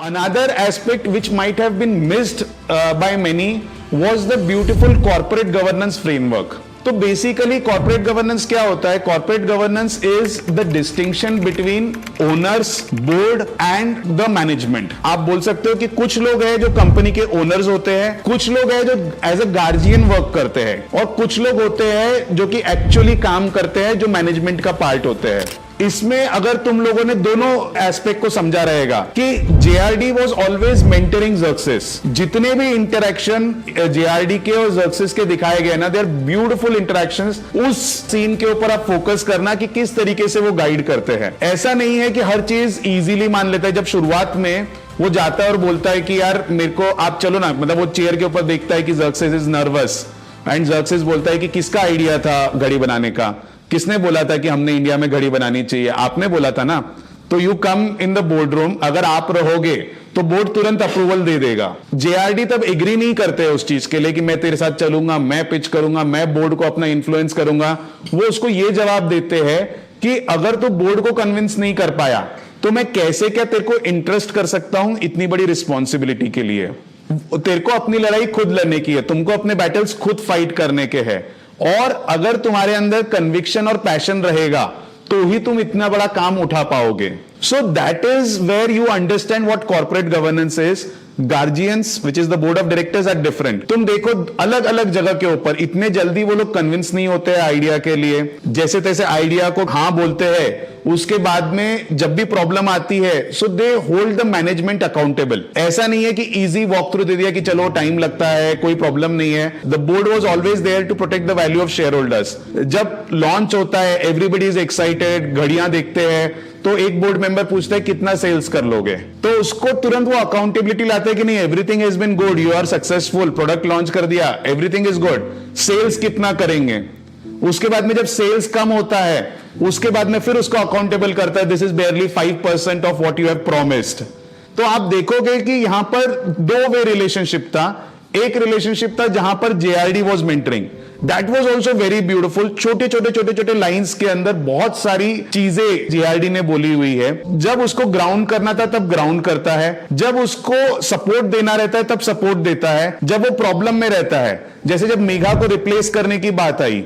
Another aspect which might have been missed by many was the beautiful corporate governance framework. तो basically corporate governance क्या होता है? Corporate governance is the distinction between owners, board and the management. आप बोल सकते हो कि कुछ लोग हैं जो कंपनी के ओनर्स होते हैं, कुछ लोग हैं जो एज अ गार्जियन वर्क करते हैं, और कुछ लोग होते हैं जो कि एक्चुअली काम करते हैं, जो मैनेजमेंट का पार्ट होते हैं. इसमें अगर तुम लोगों ने दोनों एस्पेक्ट को समझा रहेगा कि जेआरडी वाज ऑलवेज मेंटरिंग ज़र्क्सिस. जितने भी इंटरेक्शन जेआरडी के और ज़र्क्सिस के दिखाए गए ना, दे आर ब्यूटीफुल इंटरेक्शंस. उस सीन के ऊपर आप फोकस करना कि किस तरीके से वो गाइड करते हैं. ऐसा नहीं है कि हर चीज इजीली मान लेता है. जब शुरुआत में वो जाता है और बोलता है कि यार मेरे को आप चलो ना, मतलब वो चेयर के ऊपर देखता है कि ज़र्क्सिस इज नर्वस, एंड ज़र्क्सिस बोलता है कि किसका आइडिया था घड़ी बनाने का, किसने बोला था कि हमने इंडिया में घड़ी बनानी चाहिए? आपने बोला था ना. तो you come in the board room, अगर आप रहोगे तो बोर्ड तुरंत अप्रूवल दे देगा. जेआरडी तब एग्री नहीं करते उस चीज के लिए कि मैं तेरे साथ चलूंगा, मैं पिच करूंगा, मैं बोर्ड को अपना इन्फ्लुएंस करूंगा. वो उसको ये जवाब देते हैं कि अगर तू बोर्ड को कन्विंस नहीं कर पाया तो मैं कैसे क्या तेरे को इंटरेस्ट कर सकता हूं इतनी बड़ी रिस्पॉन्सिबिलिटी के लिए. तेरे को अपनी लड़ाई खुद लड़ने की है, तुमको अपने बैटल्स खुद फाइट करने के हैं, और अगर तुम्हारे अंदर कन्विक्शन और पैशन रहेगा तो ही तुम इतना बड़ा काम उठा पाओगे. So that is where you understand what corporate governance is. Guardians which is the board of directors are different. तुम देखो अलग अलग जगह के ऊपर इतने जल्दी वो लोग कन्विंस नहीं होते हैं आइडिया के लिए. जैसे तैसे आइडिया को हाँ बोलते हैं, उसके बाद में जब भी प्रॉब्लम आती है so they hold the management accountable. ऐसा नहीं है कि इजी वॉक थ्रू दे दिया कि चलो टाइम लगता है, कोई प्रॉब्लम नहीं है. The board was always there to protect the value of share holders. जब लॉन्च होता है एवरीबडी इज एक्साइटेड, घड़ियां देखते हैं, तो एक बोर्ड मेंबर पूछता है कितना सेल्स कर लोगे, तो उसको तुरंत वो अकाउंटेबिलिटी लाते हैं कि नहीं, everything has been good, you are successful, product launch कर दिया, एवरीथिंग इज गुड, सेल्स कितना करेंगे. उसके बाद में जब सेल्स कम होता है उसके बाद में फिर उसको अकाउंटेबल करता है, this is बेयरली 5% of what you have promised. तो आप देखोगे कि यहां पर दो वे रिलेशनशिप था. एक रिलेशनशिप था जहां पर JRD was mentoring, that was also very beautiful. छोटे छोटे लाइंस के अंदर बहुत सारी चीजें जेआरडी ने बोली हुई है. जब उसको ग्राउंड करना था तब ग्राउंड करता है, जब उसको सपोर्ट देना रहता है तब सपोर्ट देता है, जब वो प्रॉब्लम में रहता है. जैसे जब मेघा को रिप्लेस करने की बात आई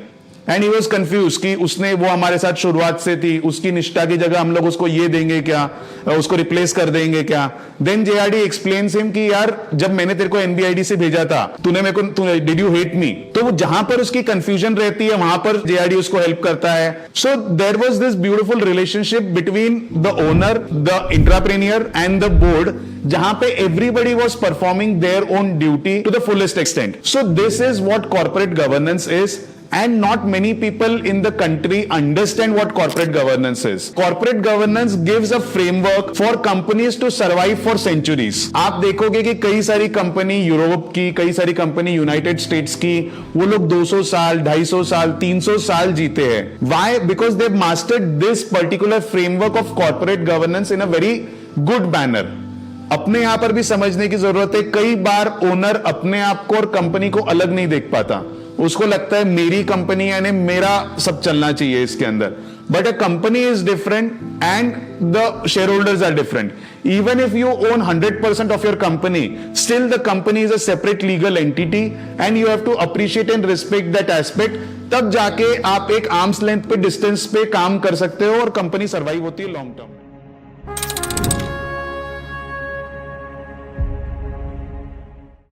एंड ही वाज कंफ्यूज कि उसने वो हमारे साथ शुरुआत से थी, उसकी निष्ठा की जगह हम लोग उसको ये देंगे क्या, उसको रिप्लेस कर देंगे क्या. देन जेआरडी एक्सप्लेन्स हिम कि यार जब मैंने तेरे को एनबीआईडी से भेजा था तूने मेरे को, डिड यू हेट मी. तो वो जहां पर उसकी कंफ्यूजन रहती है वहां पर जेआरडी उसको हेल्प करता है. So there was this beautiful relationship between the owner, the entrepreneur and the board, जहां पे everybody was performing their own duty to the fullest extent. So this is what corporate governance is. And not many people in the country understand what corporate governance is. Corporate governance gives a framework for companies to survive for centuries. आप देखोगे कि कई सारी company Europe की, कई सारी company United states की, वो लोग 200 साल, 250 साल, 300 साल जीते हैं. Why? Because they've mastered this particular framework of corporate governance in a very good manner. अपने यहां पर भी समझने की जरूरत है. कई बार ओनर अपने आप को और कंपनी को अलग नहीं देख पाता. उसको लगता है मेरी कंपनी यानी मेरा सब चलना चाहिए इसके अंदर. But a company is different and the share holders are different. Even if you own 100% of your company, still the company is a separate legal entity and you have to appreciate and respect that aspect. तब जाके आप एक arms length पे, distance पे काम कर सकते हो और कंपनी सर्वाइव होती है लॉन्ग टर्म.